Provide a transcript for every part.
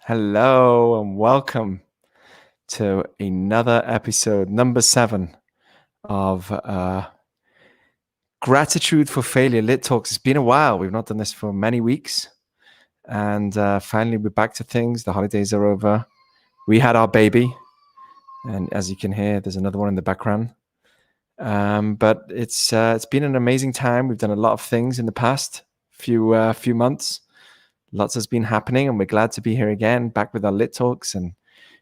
Hello and welcome to another episode, number 7 of Gratitude for Failure LITTalks. It's been a while. We've not done this for many weeks. And finally, we're back to things. The holidays are over. We had our baby. And as you can hear, there's another one in the background. But it's been an amazing time. We've done a lot of things in the past few months. Lots has been happening, and we're glad to be here again, back with our Lit Talks and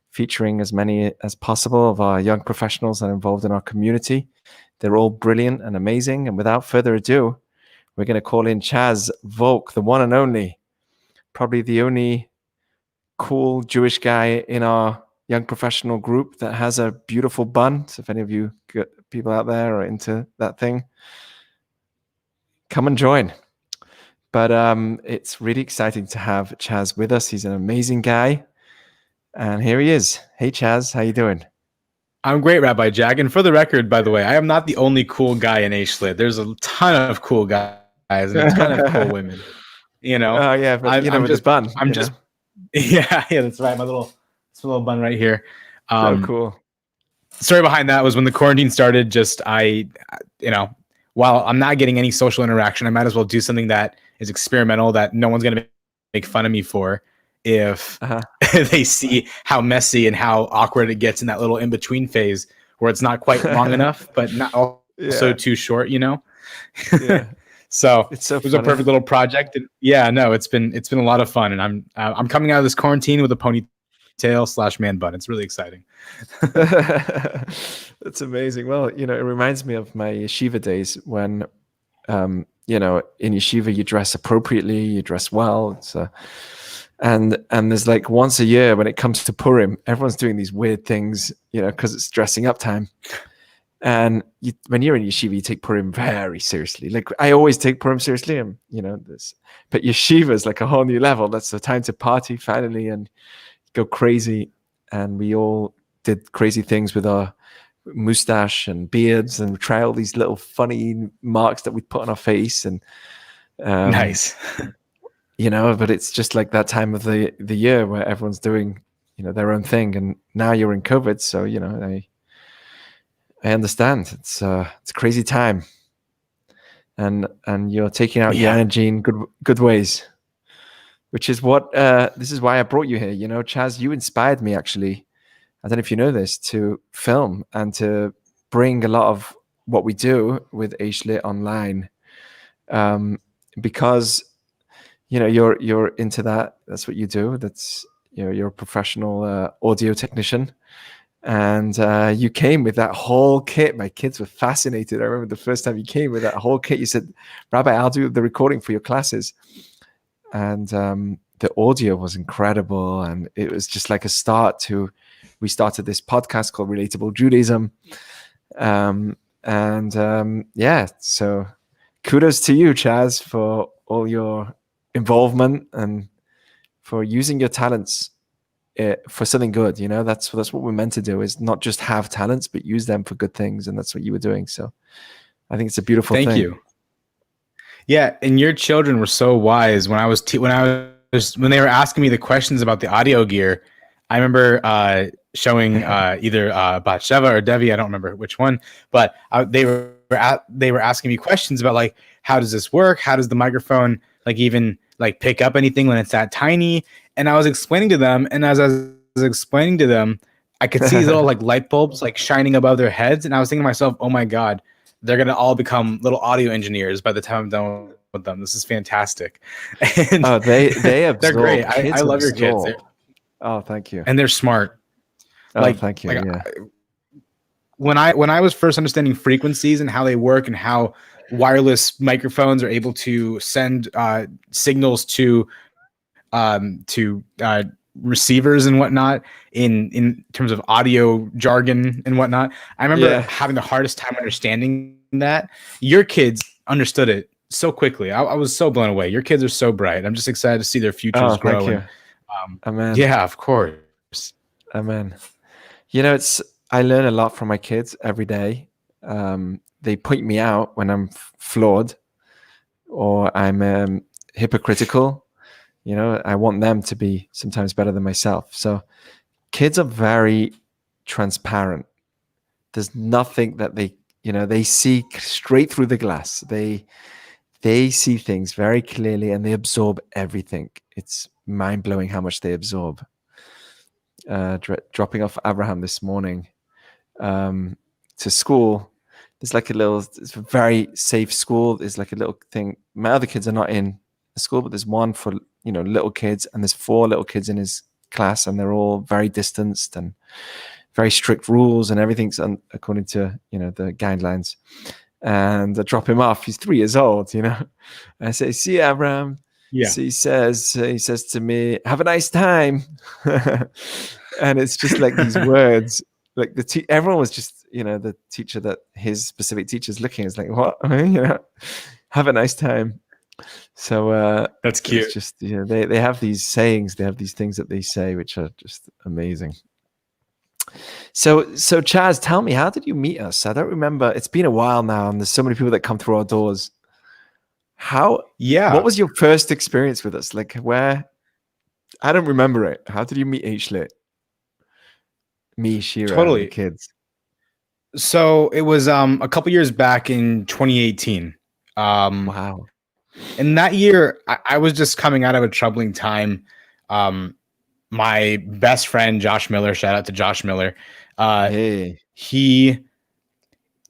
featuring as many as possible of our young professionals that are involved in our community. They're all brilliant and amazing. And without further ado, we're going to call in Chaz Volk, the one and only, probably the only cool Jewish guy in our young professional group that has a beautiful bun. So if any of you people out there are into that thing, come and join. But it's really exciting to have Chaz with us. He's an amazing guy. And here he is. Hey, Chaz, how you doing? I'm great, Rabbi Jack. And for the record, by the way, I am not the only cool guy in H-Lit. There's a ton of cool guys and a ton of cool women. You know? Oh, yeah, but I'm with just, the bun. Yeah, that's right. My little bun right here. So cool. Story behind that was when the quarantine started, while I'm not getting any social interaction, I might as well do something that is experimental that no one's going to make fun of me for if they see how messy and how awkward it gets in that little in-between phase where it's not quite long enough, but not also too short, Yeah. So it was a perfect little project. And it's been a lot of fun. And I'm coming out of this quarantine with a ponytail / man bun. It's really exciting. That's amazing. Well, it reminds me of my yeshiva days when, in yeshiva you dress appropriately, you dress well. It's and there's like once a year when it comes to Purim, everyone's doing these weird things, because it's dressing up time. And when you're in yeshiva, you take Purim very seriously. Like I always take Purim seriously, and but yeshiva is like a whole new level. That's the time to party finally and go crazy. And we all did crazy things with our mustache and beards and try all these little funny marks that we put on our face. And nice. But it's just like that time of the year where everyone's doing, their own thing. And now you're in COVID. So, I understand. It's a crazy time. And you're taking out your energy in good ways, which is what, this is why I brought you here. Chaz, you inspired me actually. I don't know if you know this, to film and to bring a lot of what we do with H-Lit online. Because you're into that. That's what you do. That's you're a professional audio technician, and you came with that whole kit. My kids were fascinated. I remember the first time you came with that whole kit. You said, "Rabbi, I'll do the recording for your classes," and the audio was incredible, and it was just like a start to. We started this podcast called Relatable Judaism, so kudos to you, Chaz, for all your involvement and for using your talents for something good. That's what we're meant to do, is not just have talents but use them for good things, and that's what you were doing. So I think it's a beautiful thing. Thank you. Yeah, and your children were so wise when when they were asking me the questions about the audio gear. I remember showing either Batsheva or Devi, I don't remember which one, but they were asking me questions about like, how does this work? How does the microphone even pick up anything when it's that tiny? And I was explaining to them, and as I was explaining to them, I could see these little light bulbs shining above their heads, and I was thinking to myself, oh my God, they're gonna all become little audio engineers by the time I'm done with them. This is fantastic. And they absorb. They're great. I love your kids. Oh, thank you. And they're smart. Thank you. When I was first understanding frequencies and how they work and how wireless microphones are able to send signals to receivers and whatnot in terms of audio jargon and whatnot, I remember having the hardest time understanding that. Your kids understood it so quickly. I was so blown away. Your kids are so bright. I'm just excited to see their futures grow. Thank you. Amen. Yeah, of course. Amen. I learn a lot from my kids every day. They point me out when I'm flawed or I'm hypocritical. You know, I want them to be sometimes better than myself. So kids are very transparent. There's nothing that they see straight through the glass. They see things very clearly and they absorb everything. It's mind blowing how much they absorb. Dropping off Abraham this morning to school. It's a very safe school. There's like a little thing. My other kids are not in the school, but there's one for, little kids, and there's 4 little kids in his class, and they're all very distanced and very strict rules, and everything's according to, the guidelines. And I drop him off. He's 3 years old, And I say, "See you, Abraham." Yeah. So he says to me, "Have a nice time." And it's just like these words. Like everyone was just, the teacher that his specific teacher's looking is like, "What?" Have a nice time. So that's cute. It's just, they have these sayings, they have these things that they say, which are just amazing. So Chaz, tell me, how did you meet us? I don't remember. It's been a while now, and there's so many people that come through our doors. What was your first experience with us? Like, where? I don't remember it. How did you meet H-Lit? Me, Shira, totally. and the kids. So it was a couple years back in 2018. Wow. And that year, I was just coming out of a troubling time. My best friend, Josh Miller, shout out to Josh Miller. Hey. He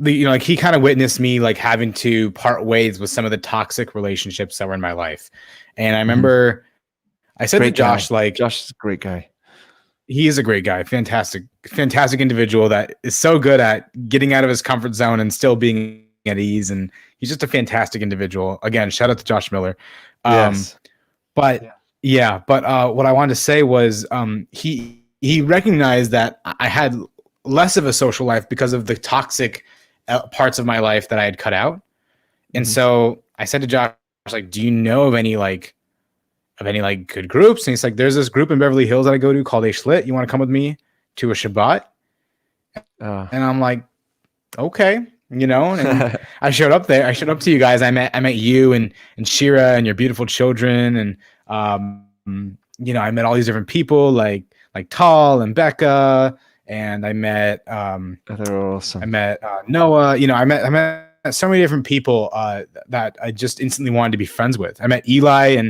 kind of witnessed me like having to part ways with some of the toxic relationships that were in my life. And I remember I said to Josh, Josh is a great guy. He is a great guy. Fantastic individual that is so good at getting out of his comfort zone and still being at ease. And he's just a fantastic individual. Again, shout out to Josh Miller. Yes. But what I wanted to say was he recognized that I had less of a social life because of the toxic parts of my life that I had cut out. And so I said to Josh, like, do you know of any good groups? And he's like, there's this group in Beverly Hills that I go to called H-Lit. You want to come with me to a Shabbat? And I'm like, okay, and I showed up there. I showed up to you guys. I met you and Shira and your beautiful children. And, I met all these different people like Tal and Becca. And I met, they're awesome. I met Noah, I met so many different people that I just instantly wanted to be friends with. I met Eli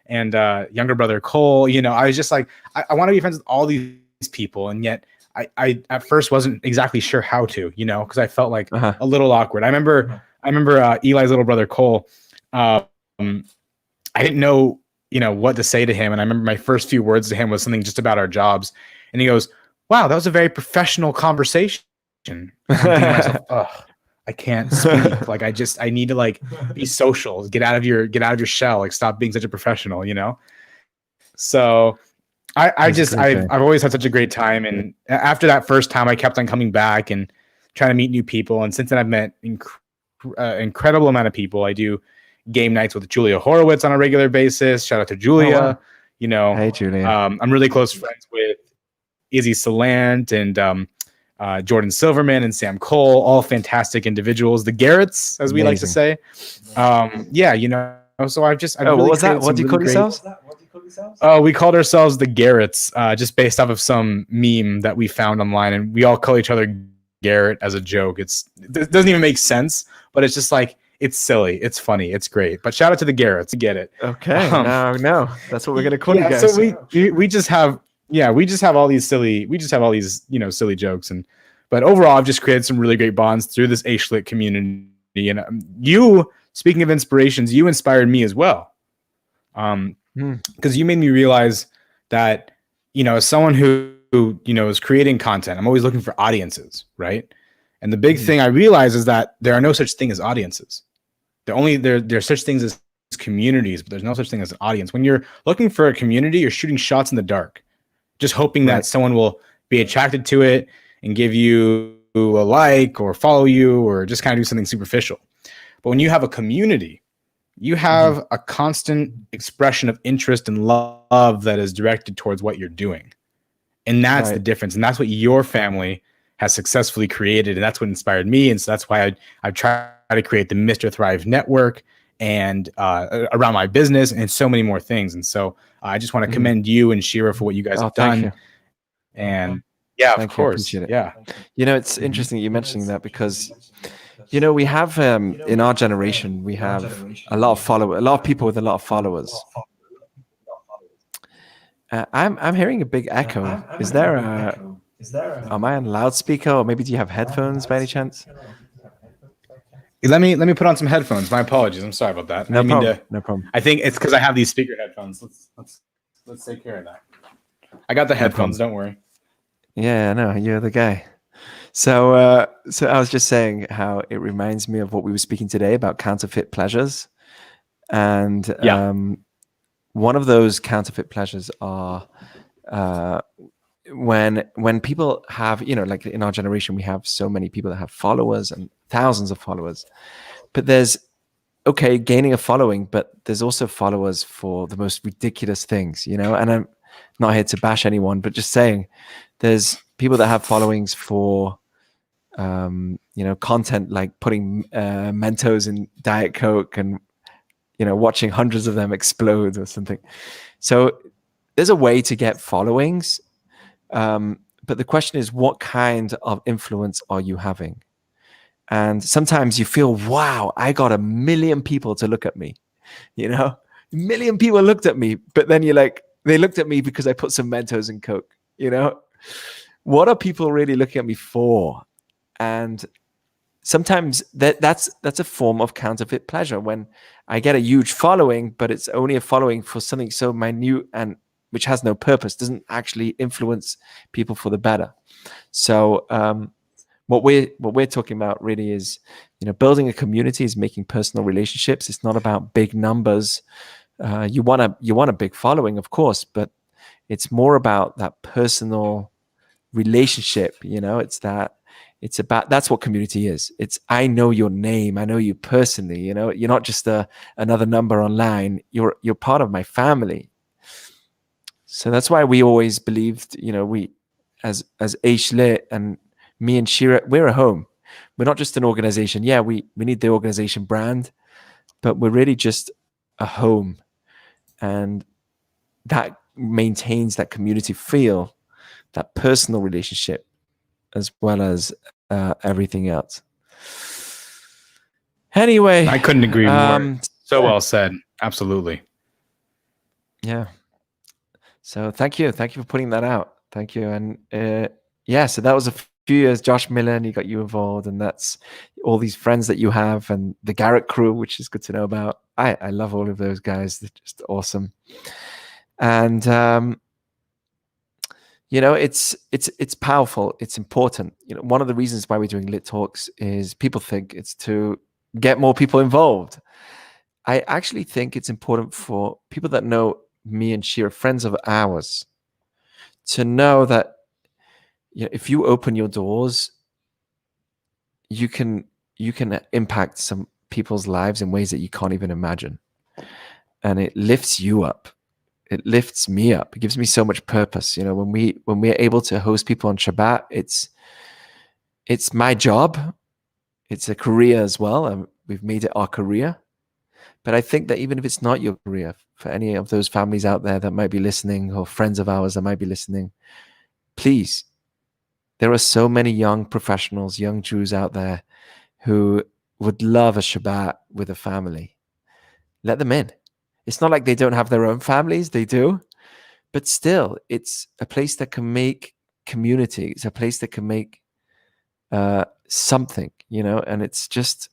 and younger brother Cole. I was just like, I want to be friends with all these people, and yet I at first wasn't exactly sure how to, because I felt like a little awkward. I remember Eli's little brother Cole. I didn't know what to say to him, and I remember my first few words to him was something just about our jobs, and he goes, "Wow, that was a very professional conversation." And I'm thinking to myself, ugh, I can't speak. Like I need to be social, get out of your shell, like stop being such a professional, So I've always had such a great time. And after that first time, I kept on coming back and trying to meet new people. And since then I've met incredible amount of people. I do game nights with Julia Horowitz on a regular basis. Shout out to Julia. Oh, wow. Hey, Julia. I'm really close friends with Izzy Salant and Jordan Silverman and Sam Cole, all fantastic individuals. The Garretts, as we like to say. So I've what was that? What do you call yourselves? We called ourselves the Garretts, just based off of some meme that we found online, and we all call each other Garrett as a joke. It doesn't even make sense, but it's just like, it's silly, it's funny, it's great. But shout out to the Garretts, you get it. Okay, no, that's what we're gonna call you guys. So we just have all these silly, silly jokes, but overall, I've just created some really great bonds through this H-Lit community. And you, speaking of inspirations, you inspired me as well. Because you made me realize that, as someone who is creating content, I'm always looking for audiences, right? And the big thing I realize is that there are no such thing as audiences. There are such things as communities, but there's no such thing as an audience. When you're looking for a community, you're shooting shots in the dark, just hoping that someone will be attracted to it and give you a like or follow you or just kind of do something superficial. But when you have a community, you have a constant expression of interest and love that is directed towards what you're doing. And that's the difference. And that's what your family has successfully created. And that's what inspired me. And so that's why I've tried to create the Mr. Thrive Network and around my business and so many more things. And so I just want to commend you and Shira for what you guys have thank done. you. And yeah, of Thank you. I course. appreciate it. Yeah. You know, it's interesting you mentioning that because, you know, we have in our generation, we have a lot of people with a lot of followers. I'm hearing a big echo. Is there am I on loudspeaker, or maybe do you have headphones by any chance? Let me put on some headphones. My apologies. I'm sorry about that. No problem. No problem. I think it's because I have these speaker headphones. Let's take care of that. I got the headphones. Don't worry. Yeah, no, you're the guy. So, so I was just saying how it reminds me of what we were speaking today about counterfeit pleasures, and one of those counterfeit pleasures are when people have, you know, like in our generation, we have so many people that have followers and thousands of followers, but there's gaining a following, but there's also followers for the most ridiculous things, you know. And I'm not here to bash anyone, but just saying, there's people that have followings for you know, content like putting Mentos in Diet Coke and, you know, watching hundreds of them explode or something. So there's a way to get followings, but the question is, what kind of influence are you having? And sometimes you feel, wow, I got 1 million people to look at me, you know, 1 million people looked at me, but then you're like, they looked at me because I put some Mentos in Coke, you know. What are people really looking at me for? And sometimes that's a form of counterfeit pleasure, when I get a huge following, but it's only a following for something so minute and which has no purpose, doesn't actually influence people for the better. So what we're talking about really is, you know, building a community, is making personal relationships. It's not about big numbers. You want a big following, of course, but it's more about that personal relationship. You know, it's about, that's what community is. It's, I know your name, I know you personally. You know, you're not just another number online. You're part of my family. So that's why we always believed, you know, we as Aish Lit and me and Shira, we're a home. We're not just an organization. Yeah, we need the organization brand, but we're really just a home, and that maintains that community feel, that personal relationship, as well as everything else. Anyway, I couldn't agree more. So well said. Absolutely. Yeah. So thank you for putting that out. Thank you. And yeah, so that was a few years. Josh Miller, and he got you involved, and that's all these friends that you have, and the Garrett crew, which is good to know about. I love all of those guys. They're just awesome. And you know, it's powerful. It's important. You know, one of the reasons why we're doing Lit Talks is people think it's to get more people involved. I actually think it's important for people that know me and Shira, friends of ours, to know that, you know, if you open your doors, you can impact some people's lives in ways that you can't even imagine. And it lifts you up. It lifts me up. It gives me so much purpose. You know, when we're able to host people on Shabbat, it's my job. It's a career as well. And we've made it our career. But I think that even if it's not your career, for any of those families out there that might be listening, or friends of ours that might be listening, please, there are so many young professionals, young Jews out there who would love a Shabbat with a family. Let them in. It's not like they don't have their own families. They do. But still, it's a place that can make community. It's a place that can make something, you know, and it's just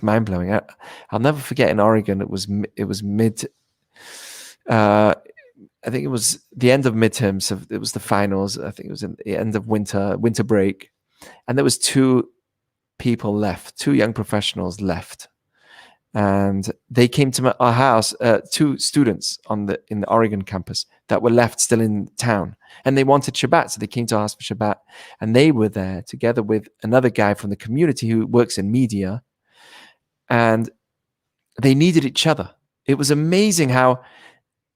mind-blowing. I'll never forget, in Oregon, it was mid, I think it was the end of midterms. So it was the finals. I think it was in the end of winter break. And there was 2 people left, 2 young professionals left. And they came to our house, 2 students in the Oregon campus that were left still in town. And they wanted Shabbat. So they came to our house for Shabbat. And they were there together with another guy from the community who works in media. And they needed each other. It was amazing how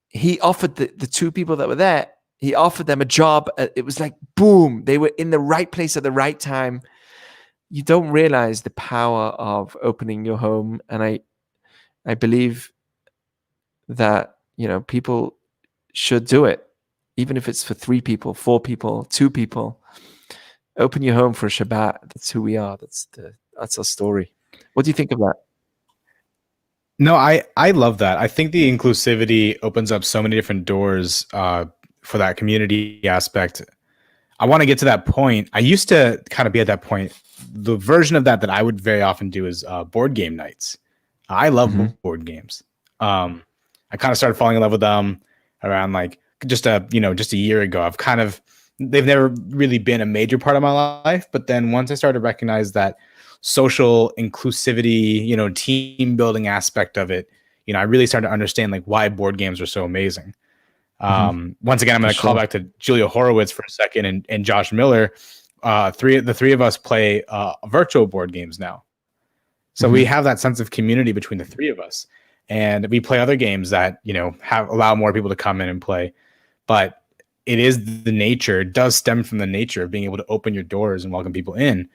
he offered the 2 people that were there, he offered them a job. It was like, boom, they were in the right place at the right time. You don't realize the power of opening your home. And I believe that, people should do it, even if it's for 3 people, 4 people, 2 people. Open your home for a Shabbat. That's who we are. That's our story. What do you think of that? No, I love that. I think the inclusivity opens up so many different doors for that community aspect. I want to get to that point. I used to kind of be at that point. The version of that I would very often do is board game nights. I love board games. I kind of started falling in love with them around like just a year ago. They've never really been a major part of my life, but then once I started to recognize that social inclusivity, team building aspect of it, I really started to understand like why board games are so amazing. Once again, I'm going to call back to Julia Horowitz for a second and Josh Miller. The three of us play virtual board games now. So we have that sense of community between the three of us, and we play other games that, allow more people to come in and play. But it does stem from the nature of being able to open your doors and welcome people in.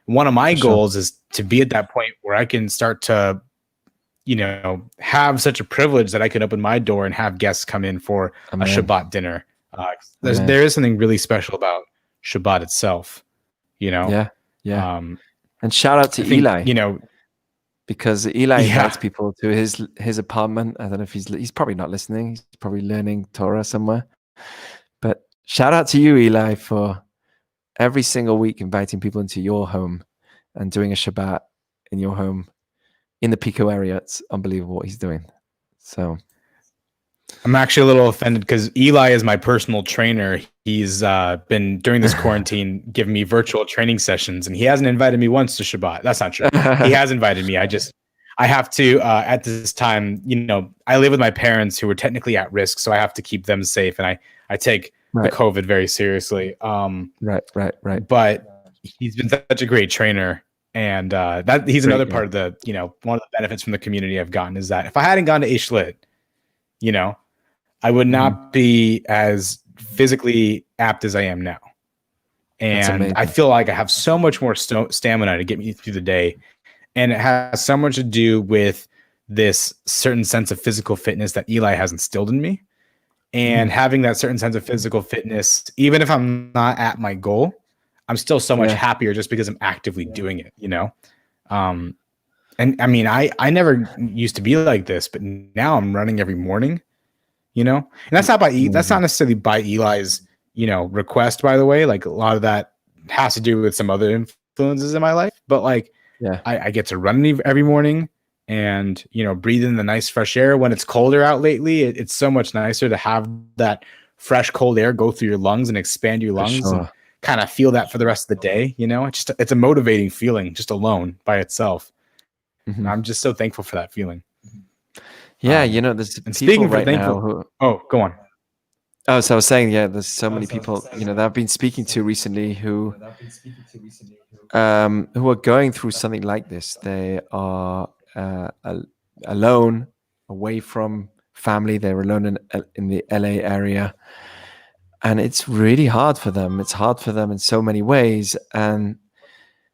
One of my goals is to be at that point where I can start to, have such a privilege that I can open my door and have guests come in for a Shabbat dinner. There is something really special about Shabbat itself, Yeah. And shout out to Eli, because Eli invites people to his apartment. I don't know if he's probably not listening. He's probably learning Torah somewhere. But shout out to you, Eli, for every single week inviting people into your home and doing a Shabbat in your home in the Pico area. It's unbelievable what he's doing. So I'm actually a little offended because Eli is my personal trainer. He's been, during this quarantine, giving me virtual training sessions, and he hasn't invited me once to Shabbat. That's not true. He has invited me. I have to, at this time, I live with my parents who are technically at risk, so I have to keep them safe, and I take the COVID very seriously. Right. But he's been such a great trainer, and that he's another part of the, one of the benefits from the community I've gotten is that if I hadn't gone to Ishlit, I would not be as physically apt as I am now. And I feel like I have so much more stamina to get me through the day. And it has so much to do with this certain sense of physical fitness that Eli has instilled in me. And having that certain sense of physical fitness, even if I'm not at my goal, I'm still so much happier just because I'm actively doing it, And I mean, I never used to be like this, but now I'm running every morning, and that's not that's not necessarily by Eli's, request, by the way. Like a lot of that has to do with some other influences in my life, but like, I get to run every morning and, breathe in the nice fresh air when it's colder out lately. It's so much nicer to have that fresh, cold air go through your lungs and expand your lungs and kind of feel that for the rest of the day. It's a motivating feeling just alone by itself. And I'm just so thankful for that feeling. Yeah. There's people right now who, go on. Oh, so I was saying, there's so many people, that I've been speaking to recently who are going through something like this. They are alone, away from family. They're alone in the LA area, and it's really hard for them. It's hard for them in so many ways. And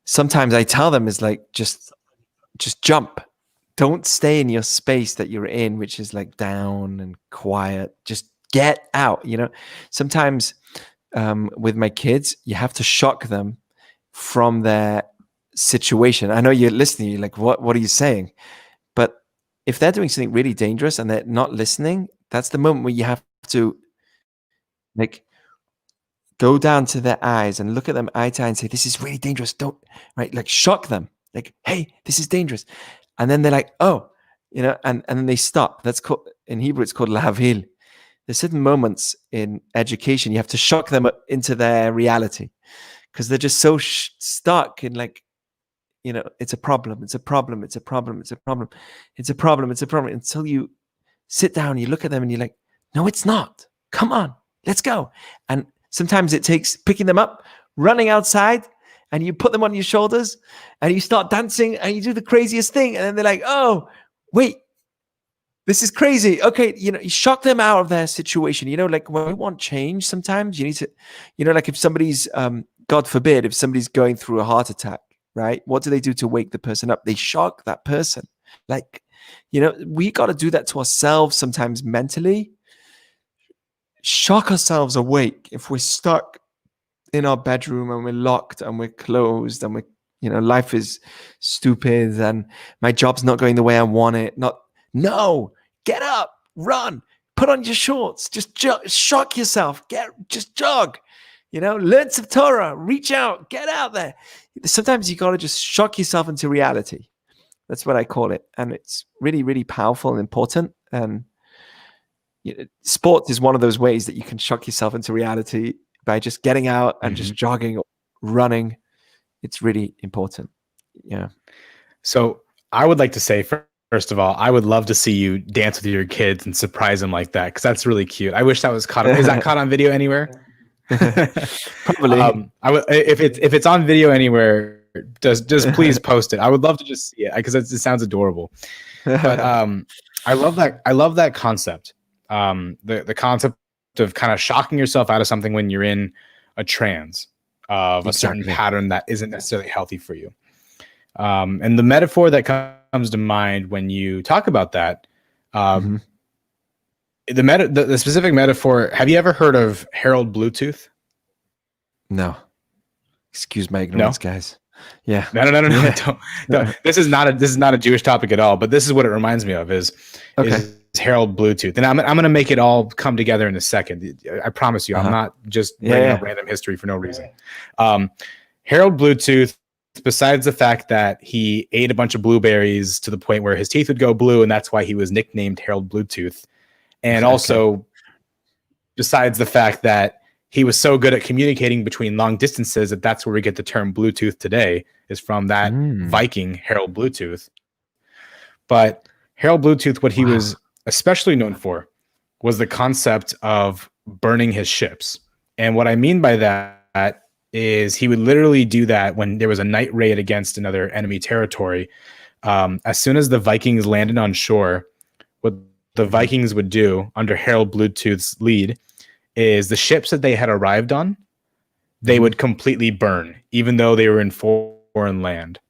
sometimes I tell them, is like just jump. Don't stay in your space that you're in, which is like down and quiet. Just get out. Sometimes with my kids, you have to shock them from their situation. I know you're listening. You're like, what are you saying? But if they're doing something really dangerous and they're not listening, that's the moment where you have to like go down to their eyes and look at them eye to eye and say, this is really dangerous. Don't, right? Like shock them. Like, hey, this is dangerous. And then they're like, oh, and then they stop. That's called, in Hebrew, it's called lahavil. There's certain moments in education, you have to shock them into their reality because they're just so stuck in like, it's a problem, it's a problem, it's a problem, it's a problem, it's a problem, it's a problem, until you sit down, you look at them and you're like, no, it's not. Come on, let's go. And sometimes it takes picking them up, running outside, and you put them on your shoulders and you start dancing and you do the craziest thing. And then they're like, oh, wait, this is crazy. Okay. You shock them out of their situation. Like when you want change, sometimes you need to, like if somebody's, God forbid, if somebody's going through a heart attack, right? What do they do to wake the person up? They shock that person. Like we got to do that to ourselves sometimes mentally. Shock ourselves awake if we're stuck in our bedroom and we're locked and we're closed and life is stupid and my job's not going the way I want it. No, get up, run, put on your shorts, just shock yourself, just jog, learn some Torah, reach out, get out there. Sometimes you got to just shock yourself into reality. That's what I call it. And it's really, really powerful and important. And sports is one of those ways that you can shock yourself into reality by just getting out and just jogging or running. It's really important. Yeah. So I would like to say, first of all, I would love to see you dance with your kids and surprise them like that, because that's really cute. I wish that was caught. Is that caught on video anywhere? Probably. If it's on video anywhere, just please post it. I would love to just see it because it sounds adorable. But I love that concept. The concept of kind of shocking yourself out of something when you're in a trance of a certain pattern that isn't necessarily healthy for you. And the metaphor that comes to mind when you talk about that, the specific metaphor. Have you ever heard of Harold Bluetooth? No. Excuse my ignorance, guys. Yeah. No. Don't. This is not a Jewish topic at all. But this is what it reminds me of is Harold Bluetooth, and I'm going to make it all come together in a second. I promise you, I'm not just bringing up random history for no reason. Harold Bluetooth, besides the fact that he ate a bunch of blueberries to the point where his teeth would go blue, and that's why he was nicknamed Harold Bluetooth, and also besides the fact that he was so good at communicating between long distances that's where we get the term Bluetooth today, is from that Viking Harold Bluetooth. But Harold Bluetooth, what he was especially known for was the concept of burning his ships. And what I mean by that is he would literally do that when there was a night raid against another enemy territory. As soon as the Vikings landed on shore, what the Vikings would do under Harold Bluetooth's lead is the ships that they had arrived on, they would completely burn, even though they were in foreign land.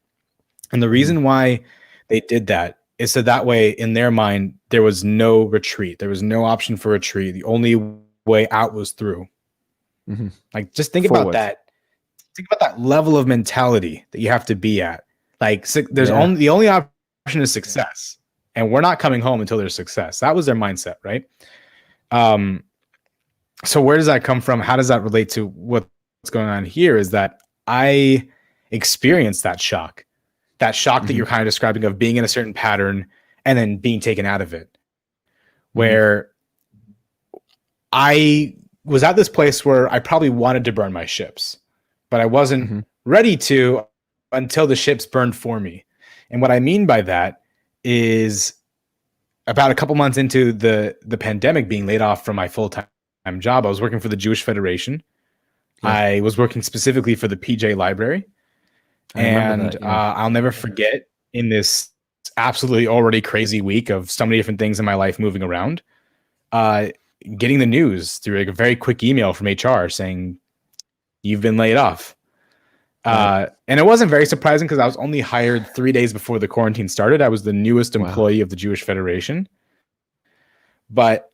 And the reason why they did that is so that way, in their mind, there was no retreat. There was no option for retreat. The only way out was through. Like, just think about that. Think about that level of mentality that you have to be at. Like, the only option is success, and we're not coming home until there's success. That was their mindset, right? So where does that come from? How does that relate to what's going on here? Is that I experienced that shock that you're kind of describing of being in a certain pattern and then being taken out of it, where I was at this place where I probably wanted to burn my ships, but I wasn't ready to until the ships burned for me. And what I mean by that is about a couple months into the pandemic, being laid off from my full-time job, I was working for the Jewish Federation. I was working specifically for the PJ Library. And I'll never forget, in this absolutely already crazy week of so many different things in my life moving around, getting the news through like a very quick email from HR saying, "You've been laid off." And it wasn't very surprising because I was only hired 3 days before the quarantine started. I was the newest employee of the Jewish Federation. But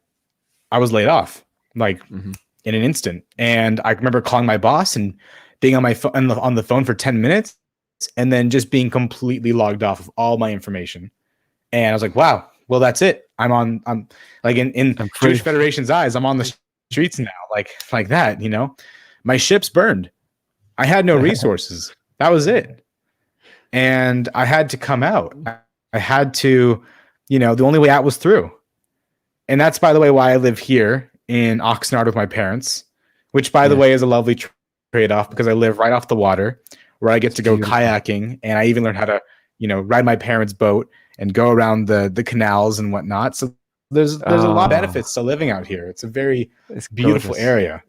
I was laid off, like in an instant. And I remember calling my boss and being on my on the phone for 10 minutes and then just being completely logged off of all my information. And I was like, wow, well, that's it. I'm like in Jewish Federation's eyes, I'm on the streets now, like that, my ships burned. I had no resources. That was it. And I had to come out. I had to, the only way out was through. And that's, by the way, why I live here in Oxnard with my parents, which, by the way, is a lovely trade-off because I live right off the water where I get to go kayaking. And I even learned how to, ride my parents' boat and go around the canals and whatnot. So there's a lot of benefits to living out here. It's a very beautiful area.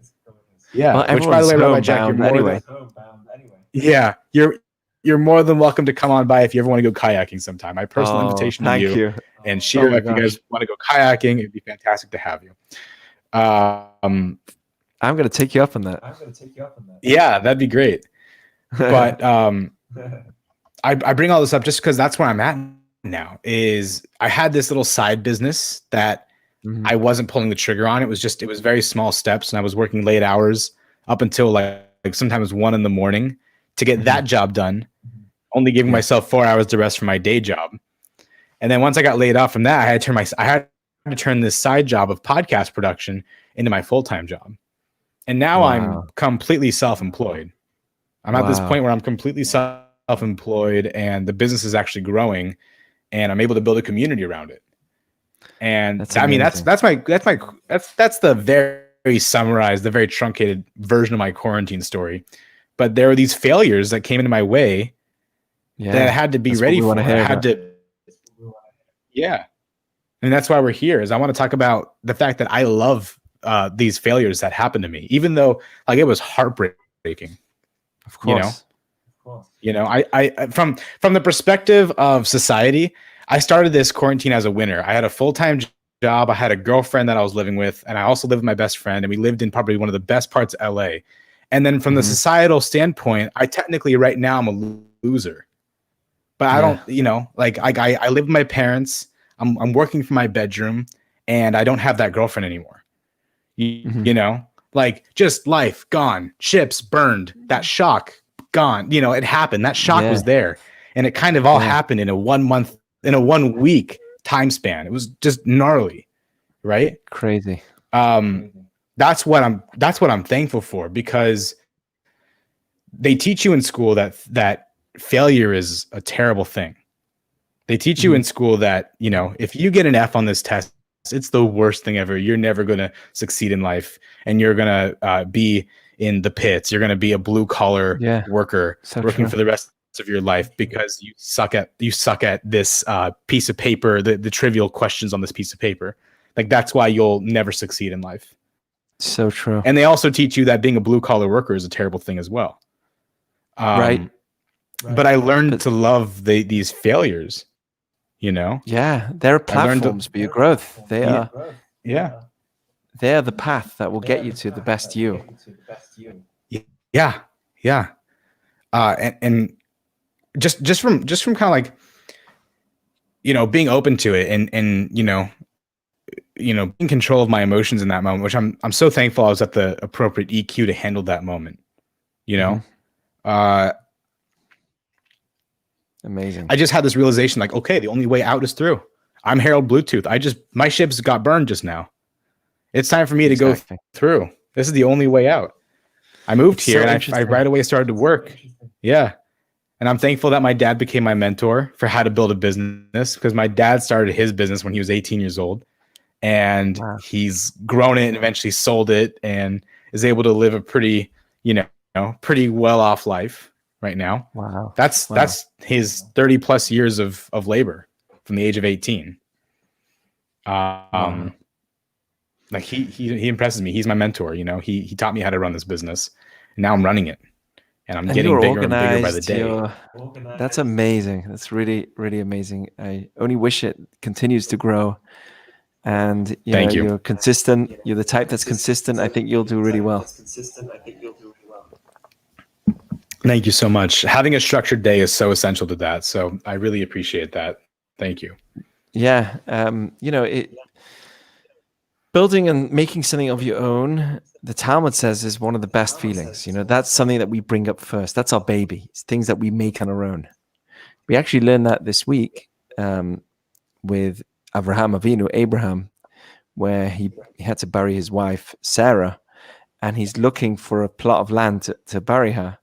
Yeah. Well, which, by the way, Rabbi Jack, you're more yeah, you're more than welcome to come on by if you ever want to go kayaking sometime. My personal invitation to you. And Shira, if you guys want to go kayaking, it'd be fantastic to have you. I'm going to take you up on that. Yeah, that'd be great. But I bring all this up just because that's where I'm at now is I had this little side business that I wasn't pulling the trigger on. It was very small steps, and I was working late hours up until like sometimes 1 a.m. to get that job done, only giving myself 4 hours to rest from my day job. And then once I got laid off from that, I had to turn this side job of podcast production into my full-time job. And now I'm completely self-employed. I'm at this point where I'm completely self-employed, and the business is actually growing, and I'm able to build a community around it. And that's the very summarized, the very truncated version of my quarantine story. But there were these failures that came into my way that I had to be ready for. And that's why we're here. Is I want to talk about the fact that I love these failures that happened to me, even though like it was heartbreaking. Of course. I from the perspective of society, I started this quarantine as a winner. I had a full-time job. I had a girlfriend that I was living with, and I also lived with my best friend, and we lived in probably one of the best parts of LA. And then from the societal standpoint, I technically right now I'm a loser. But I don't, I live with my parents. I'm working from my bedroom, and I don't have that girlfriend anymore. You know, like just life gone, ships burned, that shock gone. It happened. That shock was there, and it kind of all happened in a 1 week time span. It was just gnarly, right? Crazy. That's what I'm thankful for, because they teach you in school that failure is a terrible thing. They teach you in school that, if you get an F on this test, it's the worst thing ever. You're never going to succeed in life, and you're going to be in the pits. You're going to be a blue collar worker working for the rest of your life because you suck at this piece of paper, the trivial questions on this piece of paper. Like, that's why you'll never succeed in life. So true. And they also teach you that being a blue collar worker is a terrible thing as well. Right. But I learned to love these failures, Yeah, they're platforms for your growth. They are. Yeah. They're the path that will get you to the best you. Yeah. Yeah. And just from kind of like, being open to it and being in control of my emotions in that moment, which I'm so thankful I was at the appropriate EQ to handle that moment. Amazing. I just had this realization, like, okay, the only way out is through. I'm Harold Bluetooth. my ships got burned just now. It's time for me to go through. This is the only way out. I moved here, and I right away started to work. Yeah. And I'm thankful that my dad became my mentor for how to build a business, because my dad started his business when he was 18 years old, and he's grown it and eventually sold it and is able to live a pretty well off life right now. Wow. That's his 30 plus years of labor from the age of 18. Like he impresses me. He's my mentor. He taught me how to run this business, and now I'm running it, and I'm getting bigger and bigger by the day. That's amazing. That's really, really amazing. I only wish it continues to grow. And Thank you. You're consistent. You're the type that's consistent. I think you'll do really well. Thank you so much. Having a structured day is so essential to that. So I really appreciate that. Thank you. Yeah. Building and making something of your own, the Talmud says, is one of the best feelings. That's something that we bring up first. That's our baby. It's things that we make on our own. We actually learned that this week with Abraham, where he had to bury his wife, Sarah, and he's looking for a plot of land to bury her.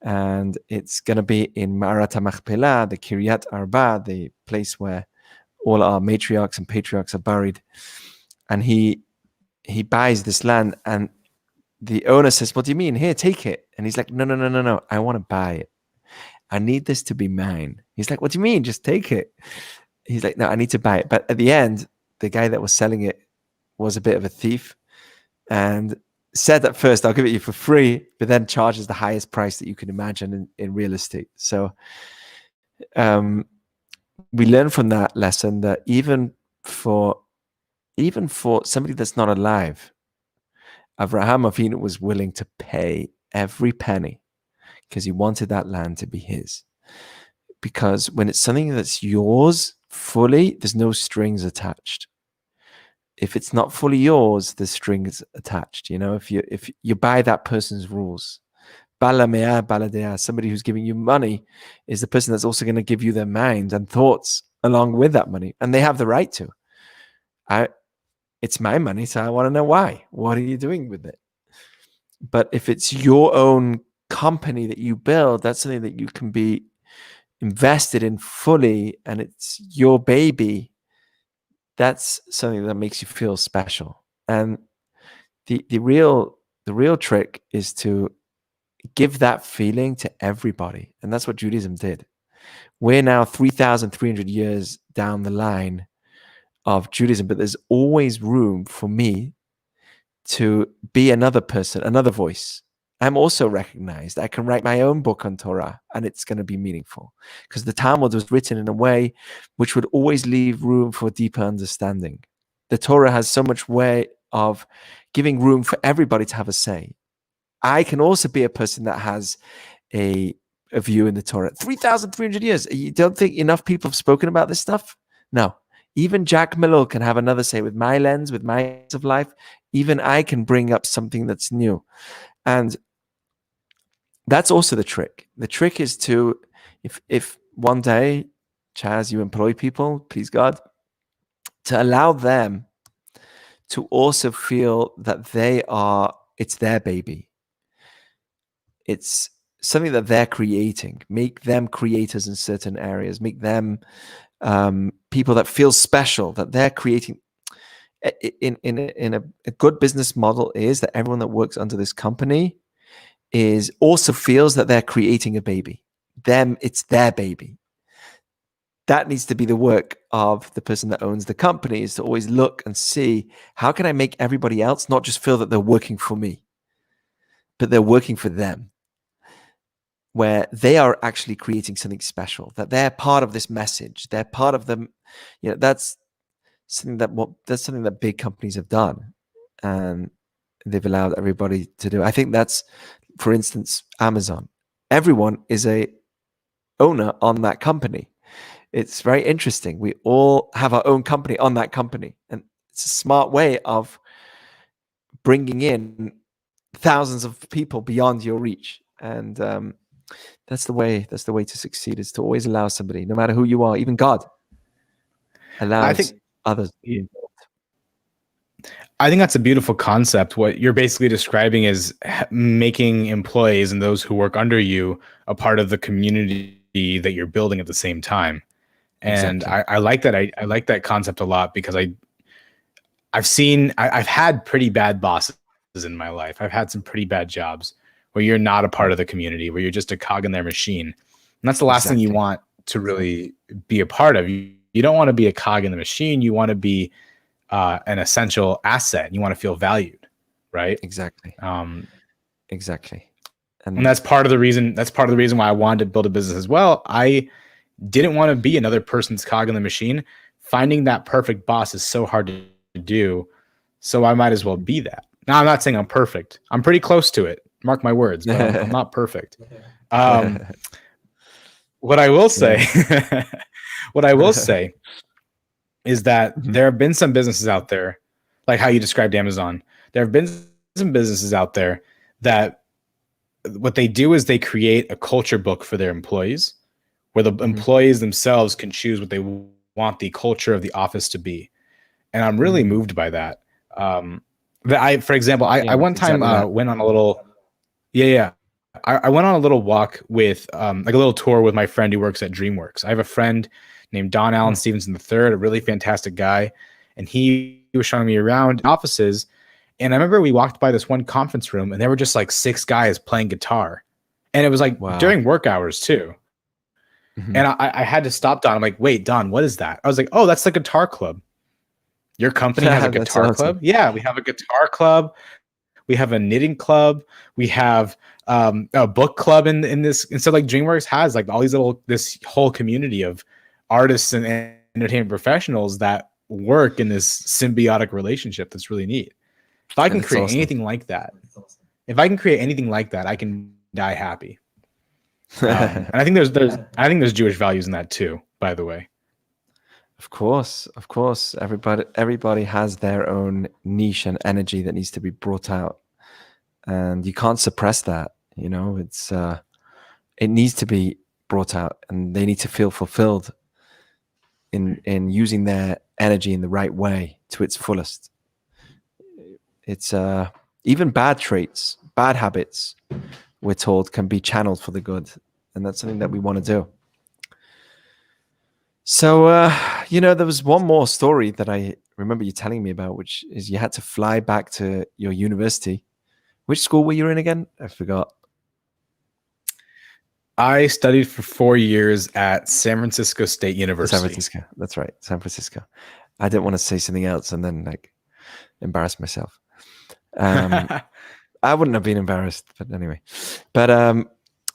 And it's going to be in Ma'arat HaMachpelah, the Kiryat Arba, the place where all our matriarchs and patriarchs are buried. And he buys this land, and the owner says, "What do you mean? Here, take it." And he's like, No. I want to buy it. I need this to be mine. He's like, "What do you mean? Just take it." He's like, "No, I need to buy it." But at the end, the guy that was selling it was a bit of a thief and said at first, "I'll give it you for free," but then charges the highest price that you can imagine in real estate. So we learn from that lesson that even for somebody that's not alive, Avraham Avinu was willing to pay every penny because he wanted that land to be his. because when it's something that's yours fully, there's no strings attached. If it's not fully yours, the strings attached. If you buy that person's rules, balamea baladea, somebody who's giving you money is the person that's also going to give you their mind and thoughts along with that money, and they have the right to. It's my money, so I want to know why. What are you doing with it? But if it's your own company that you build, that's something that you can be invested in fully, and it's your baby. That's something that makes you feel special. And the real trick is to give that feeling to everybody. And that's what Judaism did. We're now 3,300 years down the line of Judaism, but there's always room for me to be another person, another voice. I'm also recognized. I can write my own book on Torah, and it's going to be meaningful, because the Talmud was written in a way which would always leave room for deeper understanding. The Torah has so much way of giving room for everybody to have a say. I can also be a person that has a view in the Torah. 3,300 years. You don't think enough people have spoken about this stuff? No. Even Jack Millell can have another say with my lens, with my lens of life. Even I can bring up something that's new. And that's also the trick. The trick is to, if one day, Chaz, you employ people, please God, to allow them to also feel that it's their baby. It's something that they're creating. Make them creators in certain areas. Make them people that feel special, that they're creating. In a good business model is that everyone that works under this company is also feels that they're creating a baby. It's their baby. That needs to be the work of the person that owns the company, is to always look and see, how can I make everybody else not just feel that they're working for me, but they're working for them, where they are actually creating something special, that they're part of this message. They're part of them. That's something that big companies have done, and they've allowed everybody to do. I think that's, for instance, Amazon. Everyone is a owner on that company. It's very interesting. We all have our own company on that company, and it's a smart way of bringing in thousands of people beyond your reach. And that's the way to succeed, is to always allow somebody, no matter who you are, even God allows others. I think that's a beautiful concept. What you're basically describing is making employees and those who work under you a part of the community that you're building at the same time. And exactly. I like that. I like that concept a lot, because I've had pretty bad bosses in my life. I've had some pretty bad jobs where you're not a part of the community, where you're just a cog in their machine. And that's the last thing you want to really be a part of. You don't want to be a cog in the machine. You want to be an essential asset. You want to feel valued, right? Exactly. Exactly. And that's part of the reason. That's part of the reason why I wanted to build a business as well. I didn't want to be another person's cog in the machine. Finding that perfect boss is so hard to do. So I might as well be that. Now, I'm not saying I'm perfect. I'm pretty close to it. Mark my words, but I'm not perfect. What I will say, is that there have been some businesses out there, like how you described Amazon. There have been some businesses out there that what they do is they create a culture book for their employees, where the employees themselves can choose what they want the culture of the office to be. And I'm really moved by that. For example, I one time went on a little, I went on a little walk with, like a little tour with my friend who works at DreamWorks. I have a friend named Don Allen Stevenson III, a really fantastic guy. And he was showing me around offices. And I remember we walked by this one conference room, and there were just like 6 guys playing guitar. And it was like during work hours too. And I had to stop Don. I'm like, wait, Don, what is that? I was like, oh, that's the guitar club. Your company has a guitar club? Yeah, we have a guitar club. We have a knitting club. We have a book club in this. And so like DreamWorks has like all these this whole community of artists and entertainment professionals that work in this symbiotic relationship that's really neat. If I can create anything like that, I can die happy. And I think there's Jewish values in that too, by the way. Of course, of course. Everybody has their own niche and energy that needs to be brought out, and you can't suppress that. You know, it needs to be brought out, and they need to feel fulfilled in using their energy in the right way to its fullest. It's even bad traits, bad habits, we're told, can be channeled for the good, and that's something that we want to do. So, there was one more story that I remember you telling me about, which is you had to fly back to your university. Which school were you in again? I forgot. I studied for 4 years at San Francisco State University. San Francisco. That's right. San Francisco. I didn't want to say something else and then embarrass myself. I wouldn't have been embarrassed, but anyway. But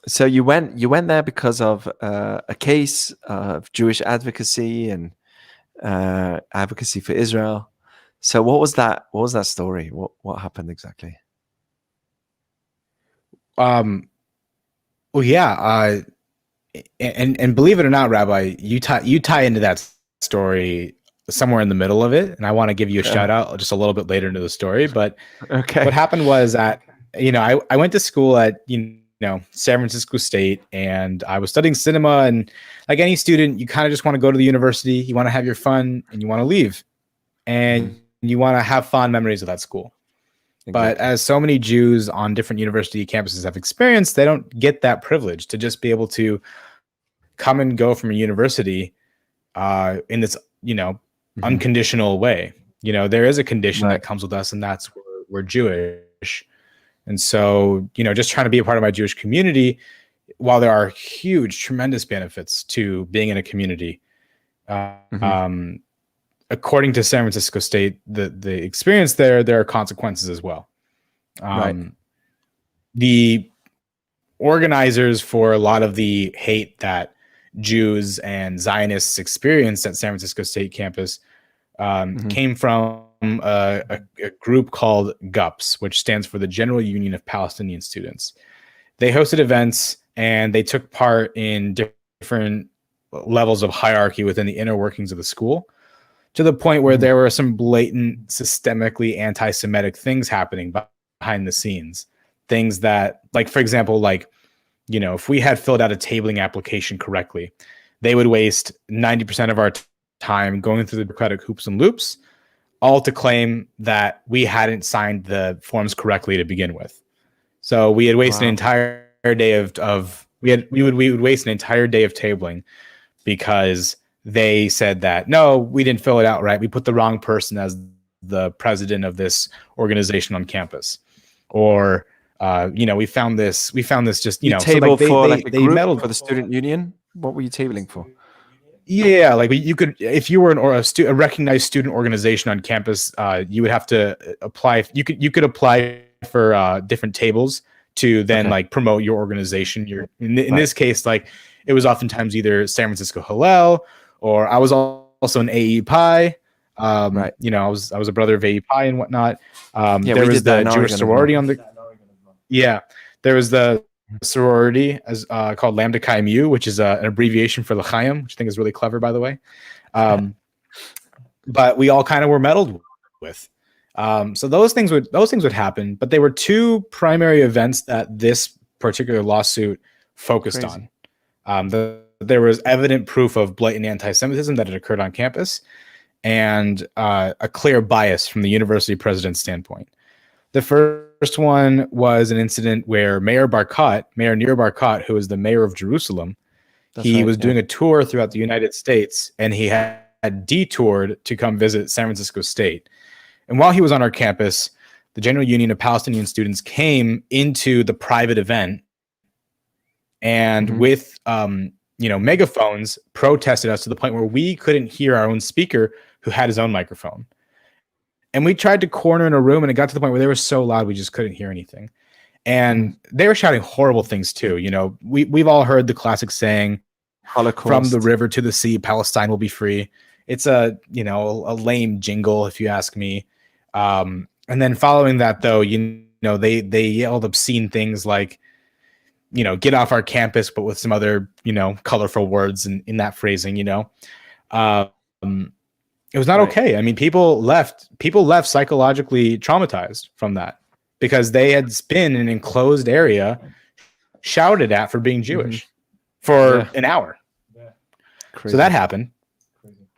so you went there because of a case of Jewish advocacy and advocacy for Israel. So what was that? What was that story? What happened exactly? Well, yeah, and believe it or not, Rabbi, you tie into that story somewhere in the middle of it, and I want to give you a shout out just a little bit later into the story. But what happened was that I went to school at San Francisco State, and I was studying cinema, and like any student, you kind of just want to go to the university, you want to have your fun, and you want to leave, and you want to have fond memories of that school. Exactly. But as so many Jews on different university campuses have experienced, they don't get that privilege to just be able to come and go from a university in this, unconditional way. There is a condition that comes with us, and that's we're Jewish. And so, just trying to be a part of my Jewish community, while there are huge, tremendous benefits to being in a community, according to San Francisco State, the experience there are consequences as well. The organizers for a lot of the hate that Jews and Zionists experienced at San Francisco State campus came from a group called GUPS, which stands for the General Union of Palestinian Students. They hosted events and they took part in different levels of hierarchy within the inner workings of the school, to the point where there were some blatant, systemically anti-Semitic things happening behind the scenes. Things that, like, for example, if we had filled out a tabling application correctly, they would waste 90% of our time going through the bureaucratic hoops and loops, all to claim that we hadn't signed the forms correctly to begin with. So we had wasted an entire day we would waste an entire day of tabling because they said that, no, we didn't fill it out right. We put the wrong person as the president of this organization on campus. Or, we found this just, you tabled for a group for the student union. What were you tabling for? Yeah, like you could, if you were a recognized student organization on campus, you would have to apply. You could apply for different tables to then promote your organization. In this case, it was oftentimes either San Francisco Hillel, or I was also an AE Pi. I was a brother of AE Pi and whatnot. There was the Jewish sorority on the. Yeah, there was the sorority as called Lambda Chi Mu, which is an abbreviation for L'chaim, which I think is really clever, by the way. But we all kind of were meddled with. So those things would happen, but there were two primary events that this particular lawsuit focused on. There was evident proof of blatant anti-Semitism that had occurred on campus, and a clear bias from the university president's standpoint. The first one was an incident where Mayor Nir Barkat, who is the mayor of Jerusalem, was doing a tour throughout the United States, and he had detoured to come visit San Francisco State. And while he was on our campus, the General Union of Palestinian Students came into the private event and with megaphones protested us to the point where we couldn't hear our own speaker who had his own microphone. And we tried to corner in a room, and it got to the point where they were so loud we just couldn't hear anything. And they were shouting horrible things too. We've all heard the classic saying, Holocaust. From the river to the sea, Palestine will be free. It's a lame jingle, if you ask me. And then following that, though, they yelled obscene things like, get off our campus, but with some other, colorful words in that phrasing, it was not Right. okay. I mean, people left psychologically traumatized from that because they had been in an enclosed area shouted at for being Jewish for an hour. Crazy. So that happened.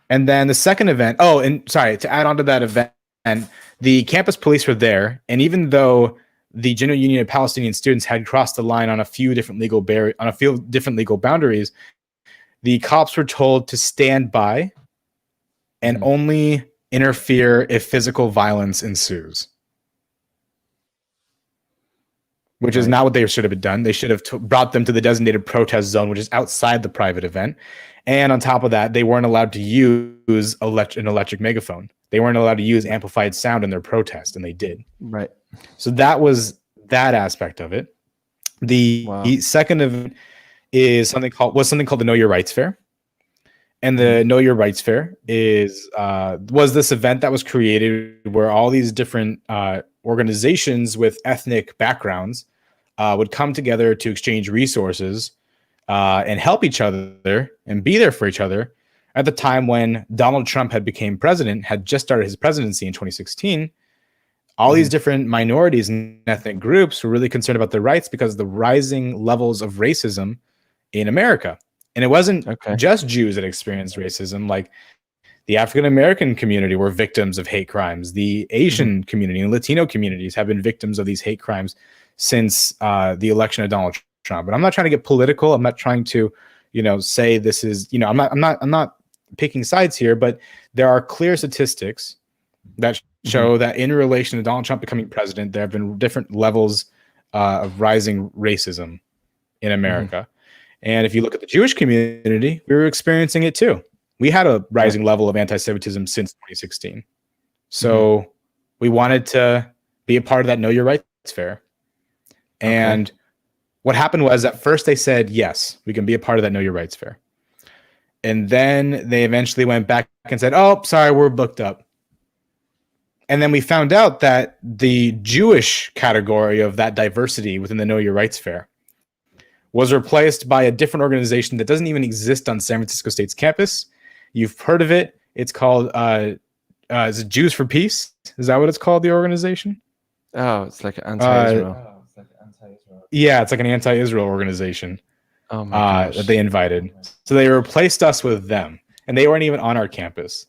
And then the second event, to add on to that event, and the campus police were there. And even though the General Union of Palestinian Students had crossed the line on a few different legal boundaries, the cops were told to stand by and only interfere if physical violence ensues. Which is not what they should have done. They should have brought them to the designated protest zone, which is outside the private event. And on top of that, they weren't allowed to use an electric megaphone. They weren't allowed to use amplified sound in their protest, and they did. Right. So that was that aspect of it. The second event is something called the Know Your Rights Fair. And the Know Your Rights Fair was this event that was created where all these different organizations with ethnic backgrounds would come together to exchange resources and help each other and be there for each other at the time when Donald Trump had just started his presidency in 2016. All these different minorities and ethnic groups were really concerned about their rights because of the rising levels of racism in America. And it wasn't just Jews that experienced racism. Like the African-American community were victims of hate crimes. The Asian community and Latino communities have been victims of these hate crimes since the election of Donald Trump. But I'm not trying to get political. I'm not trying to, say this is, I'm not picking sides here, but there are clear statistics that show that in relation to Donald Trump becoming president, there have been different levels of rising racism in America. And if you look at the Jewish community, we were experiencing it too. We had a rising level of anti-Semitism since 2016. So we wanted to be a part of that Know Your Rights Fair. And what happened was at first they said, yes, we can be a part of that Know Your Rights Fair. And then they eventually went back and said, oh, sorry, we're booked up. And then we found out that the Jewish category of that diversity within the Know Your Rights Fair was replaced by a different organization that doesn't even exist on San Francisco State's campus. You've heard of it. It's called is it Jews for Peace? Is that what it's called, the organization? Oh, it's like anti-Israel. Yeah, it's like an anti-Israel organization that they invited. So they replaced us with them, and they weren't even on our campus.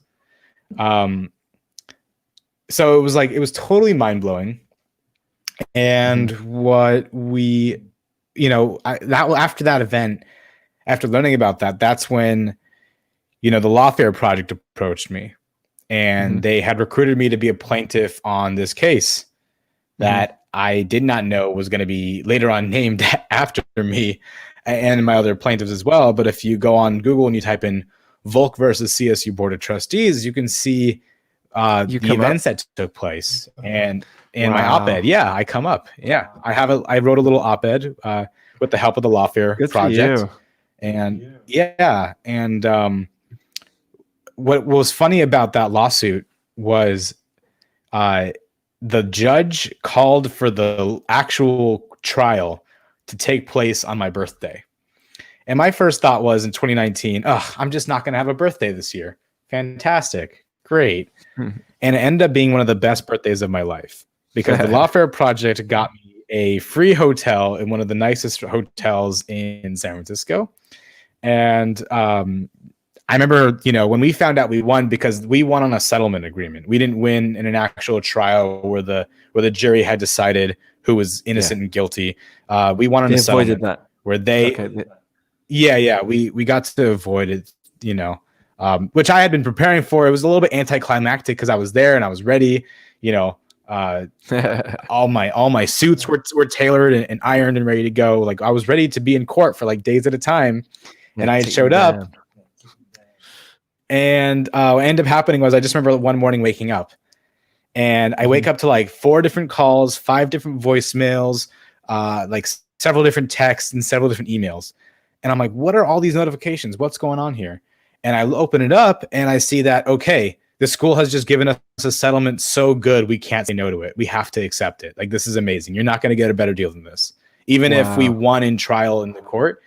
So it was totally mind-blowing. And what we, after that event, after learning about that, that's when, the Lawfare Project approached me, and they had recruited me to be a plaintiff on this case that I did not know was going to be later on named after me and my other plaintiffs as well. But if you go on Google and you type in Volk versus CSU Board of Trustees, you can see the events that took place. And in my op-ed, I come up. Yeah, I wrote a little op-ed with the help of the Lawfare Project. And what was funny about that lawsuit was the judge called for the actual trial to take place on my birthday. And my first thought was in 2019, I'm just not going to have a birthday this year. Fantastic. Great. And it ended up being one of the best birthdays of my life because the Lawfare Project got me a free hotel in one of the nicest hotels in San Francisco. And I remember, when we found out we won, because we won on a settlement agreement. We didn't win in an actual trial where the jury had decided who was innocent and guilty. We won on a settlement that. Where they, we got to avoid it, which I had been preparing for. It was a little bit anticlimactic because I was there and I was ready. All my suits were tailored and ironed and ready to go. Like I was ready to be in court for like days at a time, and I showed up. And what ended up happening was I just remember one morning waking up, and I wake up to like 4 different calls, 5 different voicemails, like several different texts and several different emails. And I'm like, what are all these notifications? What's going on here? And I open it up and I see that, okay, the school has just given us a settlement so good we can't say no to it. We have to accept it. Like, this is amazing. You're not going to get a better deal than this. Even if we Wow. won in trial in the court,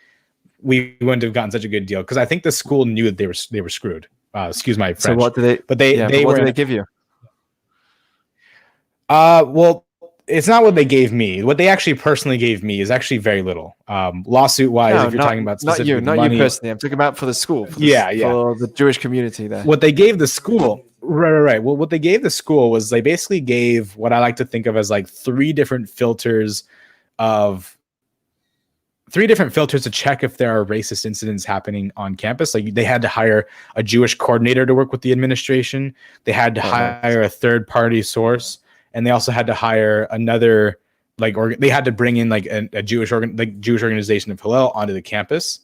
we wouldn't have gotten such a good deal because I think the school knew that they were screwed. Excuse my So French, what do they? but Yeah, but they what were do in. they give you? Well, it's not what they gave me. What they actually personally gave me is actually very little. Lawsuit wise, No, if you're talking about not you, specifically the not you money, personally. I'm talking about for the school, yeah, for the Jewish community there. what they gave the school, right. Well, what they gave the school was they basically gave what I like to think of as like three different filters to check if there are racist incidents happening on campus. Like they had to hire a Jewish coordinator to work with the administration. They had to Oh, nice. hire a third party source, and they also had to hire another they had to bring in like a Jewish Jewish organization of Hillel onto the campus.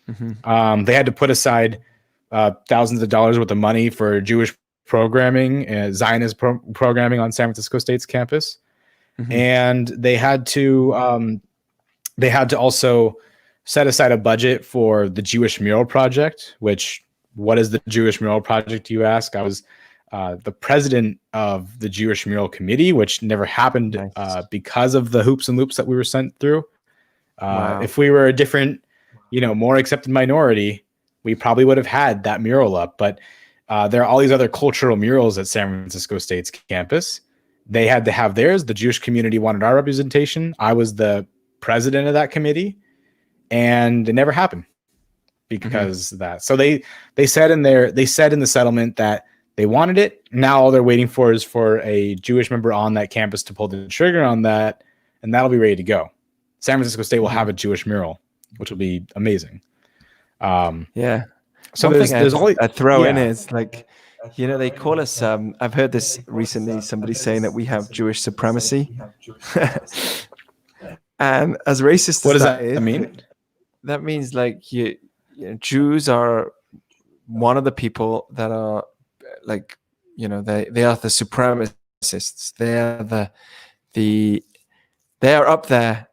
Mm-hmm. They had to put aside thousands of dollars worth of money for Jewish programming, Zionist programming on San Francisco State's campus, Mm-hmm. and they had to also set aside a budget for the Jewish Mural Project. Which, what is the Jewish Mural Project, you ask? I was the president of the Jewish Mural Committee, which never happened Nice. because of the hoops and loops that we were sent through. Wow. If we were a different, more accepted minority, we probably would have had that mural up. But there are all these other cultural murals at San Francisco State's campus. They had to have theirs. The Jewish community wanted our representation. I was the president of that committee, and it never happened because of that. So they said in the settlement that they wanted it. Now all they're waiting for is for a Jewish member on that campus to pull the trigger on that, and that'll be ready to go. San Francisco State will have a Jewish mural, which will be amazing. Yeah. So One thing there's only I'd throw in is like, they call us. I've heard this recently. Somebody saying that we have Jewish supremacy, and as racist what as does that that is, mean? that means like Jews are one of the people that are like, they are the supremacists. They are they are up there,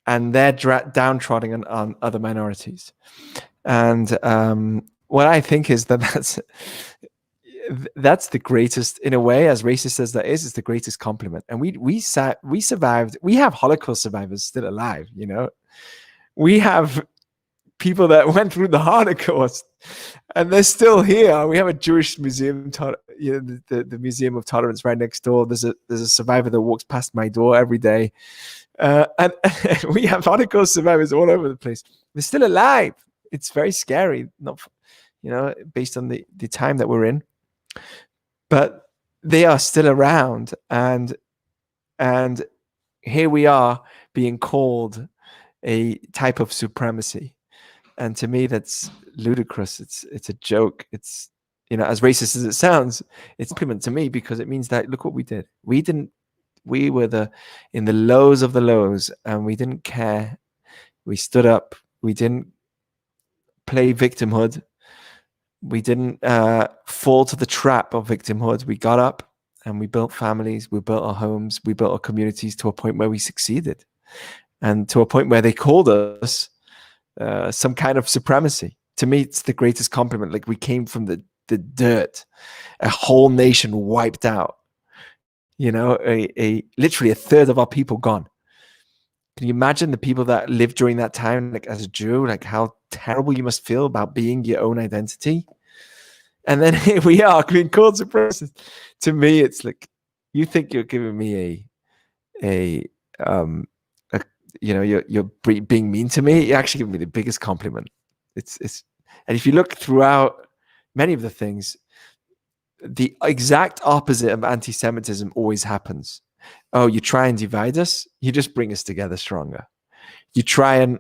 and they're downtrodden on other minorities. And what I think is that's the greatest, in a way, as racist as that is the greatest compliment. And we survived. We have Holocaust survivors still alive. We have people that went through the Holocaust, and they're still here. We have a Jewish museum, the Museum of Tolerance right next door. There's a survivor that walks past my door every day, and we have Holocaust survivors all over the place. They're still alive. It's very scary, not based on the time that we're in, but they are still around, and here we are being called a type of supremacy. And to me, that's ludicrous. It's a joke. It's, as racist as it sounds, it's a compliment to me, because it means that, look what we did. We were in the lows of the lows, and we didn't care. We stood up. We didn't play victimhood. We didn't fall to the trap of victimhood. We got up and we built families. We built our homes. We built our communities to a point where we succeeded, and to a point where they called us some kind of supremacy. To me, it's the greatest compliment. Like, we came from the dirt, a whole nation wiped out, literally a third of our people gone. Can you imagine the people that lived during that time, like as a Jew, like how terrible you must feel about being your own identity? And then here we are being called supremacists. To me, it's like, you think you're giving me you're being mean to me. You actually give me the biggest compliment. It's and if you look throughout many of the things, the exact opposite of anti-Semitism always happens. Oh, you try and divide us, you just bring us together stronger. You try and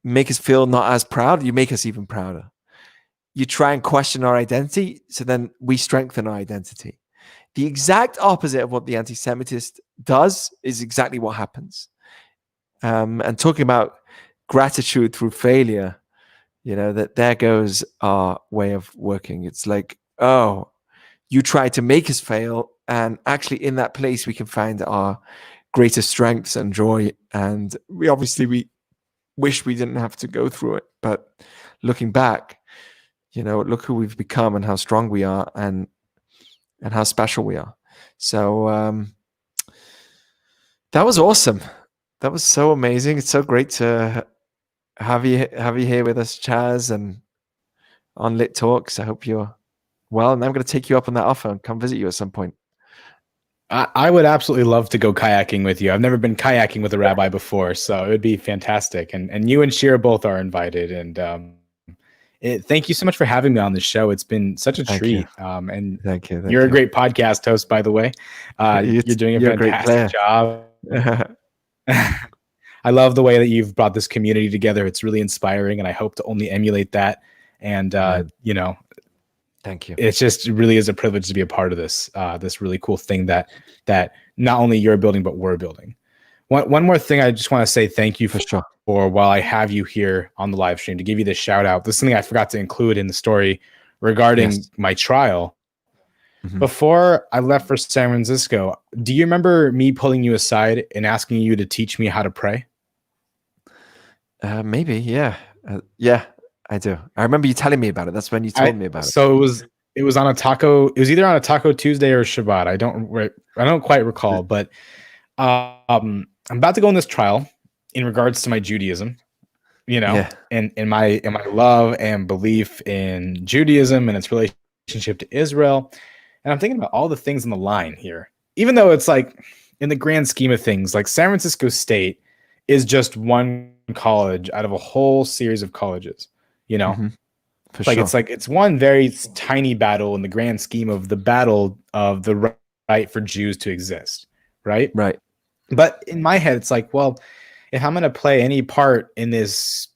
make us feel not as proud, you make us even prouder. You try and question our identity, so then we strengthen our identity. The exact opposite of what the anti-Semitist does is exactly what happens. And talking about gratitude through failure, that there goes our way of working. It's like, oh, you try to make us fail, and actually in that place we can find our greatest strengths and joy. And we wish we didn't have to go through it, but looking back, look who we've become and how strong we are, and how special we are. So that was awesome. That was so amazing. It's so great to have you here with us, Chaz, and on Lit Talks. I hope you're well, and I'm going to take you up on that offer and come visit you at some point. I would absolutely love to go kayaking with you. I've never been kayaking with a rabbi before, so it would be fantastic. And you and Shira both are invited. And thank you so much for having me on the show. It's been such a treat. And Thank you. You're a great podcast host, by the way. You're doing a fantastic job. I love the way that you've brought this community together. It's really inspiring, and I hope to only emulate that. And thank you. It just really is a privilege to be a part of this really cool thing that not only you're building, but we're building. One more thing I just want to say thank you for while I have you here on the live stream, to give you this shout out. This is something I forgot to include in the story regarding my trial. Mm-hmm. Before I left for San Francisco, do you remember me pulling you aside and asking you to teach me how to pray? Maybe, yeah. Yeah, I do. I remember you telling me about it. That's when you told me about it. So it was on a taco. It was either on a Taco Tuesday or Shabbat. I don't quite recall, but I'm about to go on this trial in regards to my Judaism, and in my love and belief in Judaism and its relationship to Israel. And I'm thinking about all the things on the line here, even though it's like, in the grand scheme of things, like San Francisco State is just one college out of a whole series of colleges, Mm-hmm. It's one very tiny battle in the grand scheme of the battle of the right for Jews to exist. Right. But in my head, it's like, well, if I'm going to play any part in this,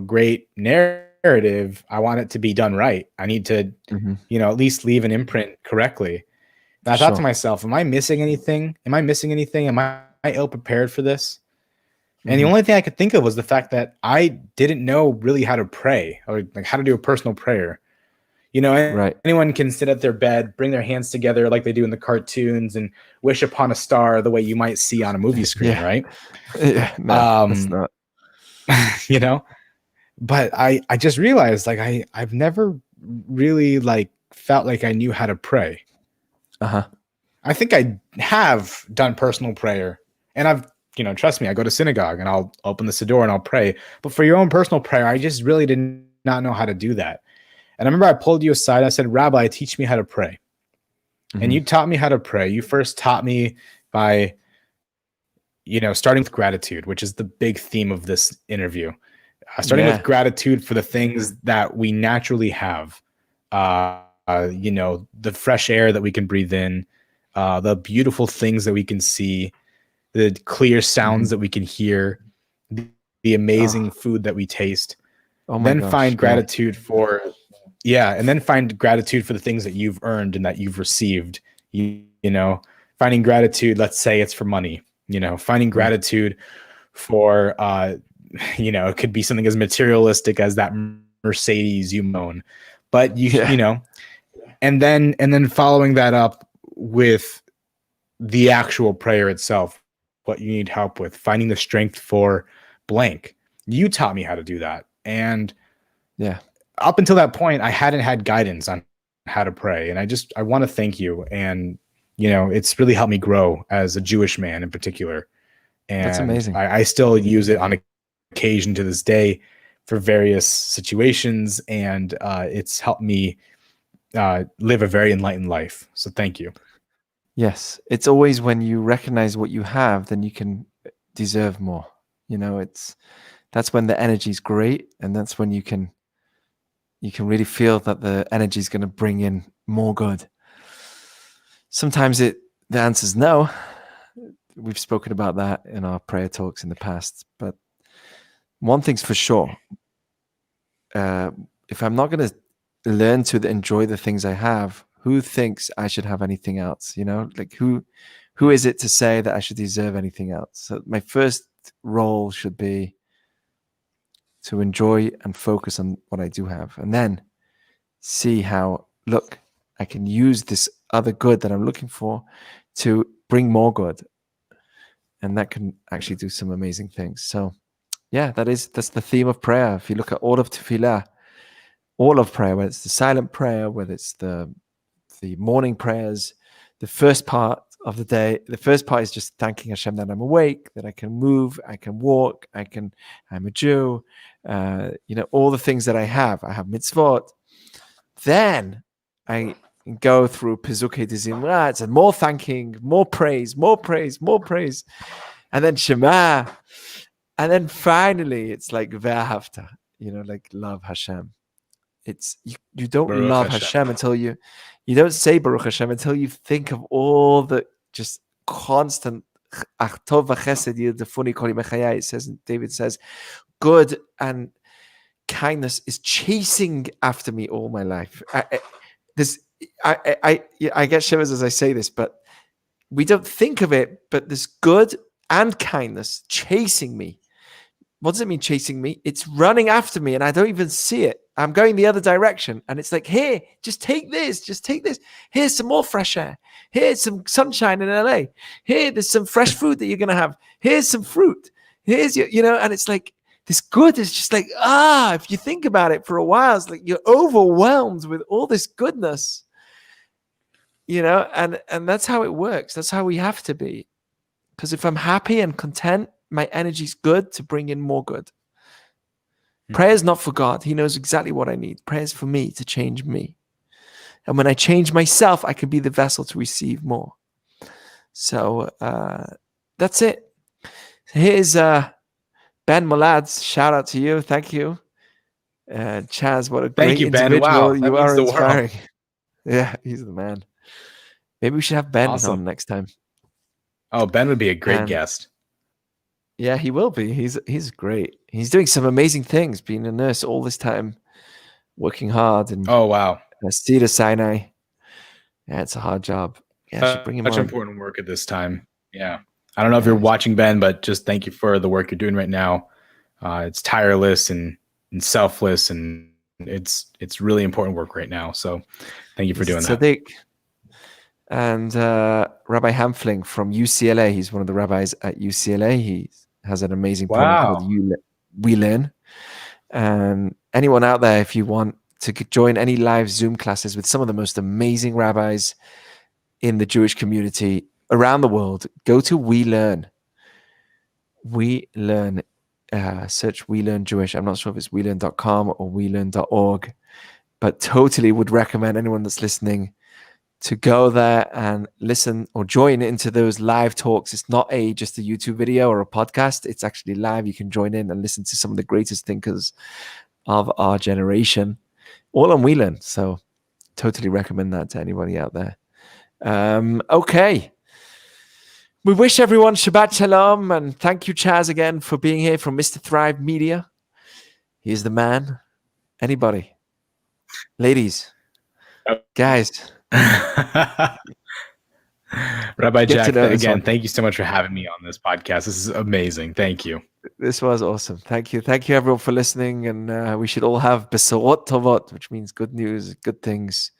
great narrative, I want it to be done right. I need to, at least leave an imprint correctly. And I thought to myself, am I missing anything? Am I ill prepared for this? And the only thing I could think of was the fact that I didn't know really how to pray, or like how to do a personal prayer. Anyone can sit at their bed, bring their hands together like they do in the cartoons, and wish upon a star the way you might see on a movie screen, right? Yeah, no, it's not. But I just realized, like, I've never really felt like I knew how to pray. I think I have done personal prayer, and I've trust me, I go to synagogue and I'll open the Siddur and I'll pray. But for your own personal prayer, I just really did not know how to do that. And I remember I pulled you aside. I said, Rabbi, teach me how to pray. And you taught me how to pray. You first taught me by, starting with gratitude, which is the big theme of this interview. Starting with gratitude for the things that we naturally have. The fresh air that we can breathe in, the beautiful things that we can see, the clear sounds that we can hear, the amazing food that we taste. Find gratitude for the things that you've earned and that you've received. Finding gratitude, let's say it's for money, finding gratitude for it could be something as materialistic as that Mercedes you own. But and then following that up with the actual prayer itself, what you need help with, finding the strength for blank. You taught me how to do that. And up until that point, I hadn't had guidance on how to pray. And I want to thank you. And, it's really helped me grow as a Jewish man in particular. And that's amazing. I still use it on occasion to this day for various situations. And it's helped me live a very enlightened life. So thank you. Yes, it's always when you recognize what you have, then you can deserve more. That's when the energy is great, and that's when you can really feel that the energy is going to bring in more good. Sometimes the answer is no. We've spoken about that in our prayer talks in the past, but one thing's for sure: if I'm not going to learn to enjoy the things I have, who thinks I should have anything else? Who is it to say that I should deserve anything else? So my first role should be to enjoy and focus on what I do have, and then see how, look, I can use this other good that I'm looking for to bring more good. And that can actually do some amazing things. So that's the theme of prayer. If you look at all of tefillah, all of prayer, whether it's the silent prayer, whether it's the morning prayers, the first part of the day. The first part is just thanking Hashem that I'm awake, that I can move, I can walk, I'm a Jew, all the things that I have mitzvot. Then I go through Pizukei de Zimrat and more thanking, more praise. And then Shema. And then finally it's like Ve'ahavta, like love Hashem. It's you don't Baruch love Hashem. Hashem until you don't say Baruch Hashem until you think of all the just constant Tov v'chesed yirדפוני כל ימי חיי. It says, David says, good and kindness is chasing after me all my life. I get shivers as I say this, but we don't think of it, but this good and kindness chasing me. What does it mean, chasing me? It's running after me and I don't even see it. I'm going the other direction. And it's like, here, just take this. Here's some more fresh air. Here's some sunshine in LA. Here, there's some fresh food that you're going to have. Here's some fruit. Here's and it's like, this good is just like, if you think about it for a while, it's like you're overwhelmed with all this goodness, and that's how it works. That's how we have to be. Because if I'm happy and content, my energy's good to bring in more good. Prayer is not for God. He knows exactly what I need. Prayer is for me to change me. And when I change myself, I can be the vessel to receive more. So that's it. Here's Ben Molads. Shout out to you. Thank you. Chaz, what a great individual. Wow, you are inspiring. Yeah, he's the man. Maybe we should have Ben on next time. Oh, Ben would be a great guest. Yeah, he will be. He's great. He's doing some amazing things, being a nurse all this time, working hard. And oh, wow. Cedar Sinai. Yeah, it's a hard job. Yeah, I should bring him Such on. important work at this time. Yeah. I don't know if you're watching, Ben, but just thank you for the work you're doing right now. It's tireless and selfless, and it's really important work right now. So thank you for doing that. And Rabbi Hamfling from UCLA. He's one of the rabbis at UCLA. He has an amazing program called We Learn. And anyone out there, if you want to join any live Zoom classes with some of the most amazing rabbis in the Jewish community around the world, go to We Learn. We Learn. Search We Learn Jewish. I'm not sure if it's WeLearn.com or WeLearn.org, but totally would recommend anyone that's listening to go there and listen or join into those live talks. It's not just a YouTube video or a podcast. It's actually live. You can join in and listen to some of the greatest thinkers of our generation, all on We Learn. So totally recommend that to anybody out there. Okay. We wish everyone Shabbat Shalom, and thank you, Chaz, again for being here from Mr. Thrive Media. He's the man. Anybody? Ladies. Guys. Rabbi Jack, again, thank you so much for having me on this podcast. This is amazing. Thank you. This was awesome. Thank you. Thank you, everyone, for listening. And we should all have besorot tovot, which means good news, good things,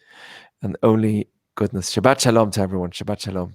and only goodness. Shabbat Shalom to everyone. Shabbat Shalom.